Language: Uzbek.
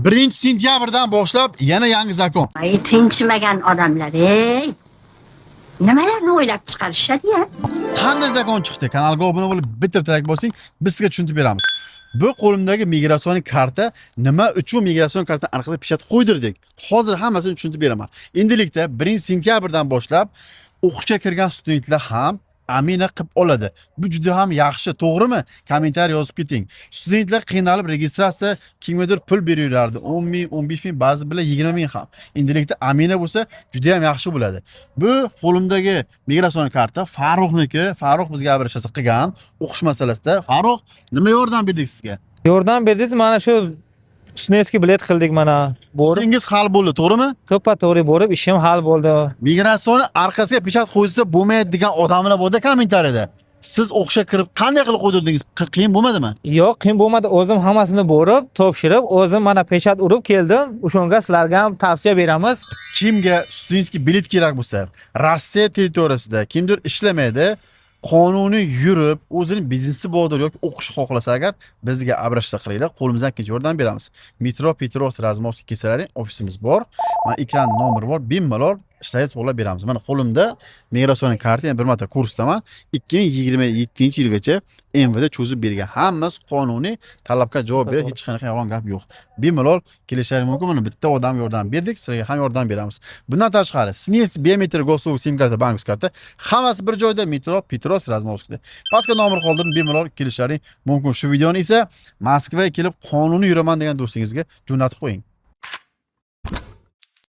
1-sentyabrdan boshlab yana yangi zakon. Ay tinchimagan odamlar, ey. Nimalarni o'ylab chiqarishadi ya? Qanday zakon chiqdi? Kanalga obuna bo'lib bitirib bo'lsang, biz sizga tushuntirib beramiz. Bu qo'limdagi migratsion karta nima uchun migratsion kartani orqasiga pechat qo'ydirdik? Hozir hammasini tushuntirib beraman. Endilikda 1-sentyabrdan boshlab o'qishga kirgan studentlar ham amina qilib oladi. Bu juda ham yaxshi, to'g'rimi? Kommentariy yozib keting. Studentlar qiynalib registratsiya kimgadir pul beryorlardi. 10 ming, 15 ming, ba'zi bilan 20 ming ham. Endilikda amina bo'lsa, juda ham yaxshi bo'ladi. Bu qo'limdagi migratsion karta Farruxniki. Farruh bizga abrashasi qilgan o'qish masalasida. Farruh, nima yordam berdik sizga? Yordam berdingiz, mana shu Snetskiy bilet qildik mana. Borib, Ishingiz hal bo'ldi, to'g'rimi? to'ppa-to'g'ri borib, ishim hal bo'ldi. Migratsionni orqasiga pechat qo'ysa bo'lmaydi degan odamlar bo'ldi kommentariyada. Siz o'qishga kirib qanday qilib qo'ydirdingiz? Qiyin bo'lmadimi? Yo'q, qiyin bo'lmadi. O'zim hammasini borib, topshirib, o'zim mana pechat urib keldim. O'shanga sizlarga ham tavsiya beramiz. Kimga studentskiy bilet kerak bo'lsa, Rossiya territoriyasida kimdir ishlamaydi, qonuniy yurib, o'zining biznesi bordir yoki o'qish xohlasa agar bizga abrashsa qilinglar, qo'limizdan kelgancha yordam beramiz. Metro Petros Razmovskiy kesalaring ofisimiz bor. Mana ekran nomeri bor, bemalol ishlaysiz to'g'rilab beramiz. Mana qo'limda migratsion karta, yana bir marta kursdaman. 2027-yilgacha MVD cho'zib bergan. Hammasi qonuniy talabga javob beradi, hech qanaqa yolg'on gap yo'q. Bemalol kelishlaring mumkin. Mana bitta odam yordam berdik, sizlarga ham yordam beramiz. Bundan tashqari, Snetskiy biometrik go'stlov sim karta, bankovskiy karta hammasi bir joyda, Metro Petros Razmovskiyda. Pastga nomer qoldirib, bemalol kelishlaring mumkin. Shu videoni esa Moskvaga kelib qonuniy yuraman degan do'stingizga jo'natib qo'ying.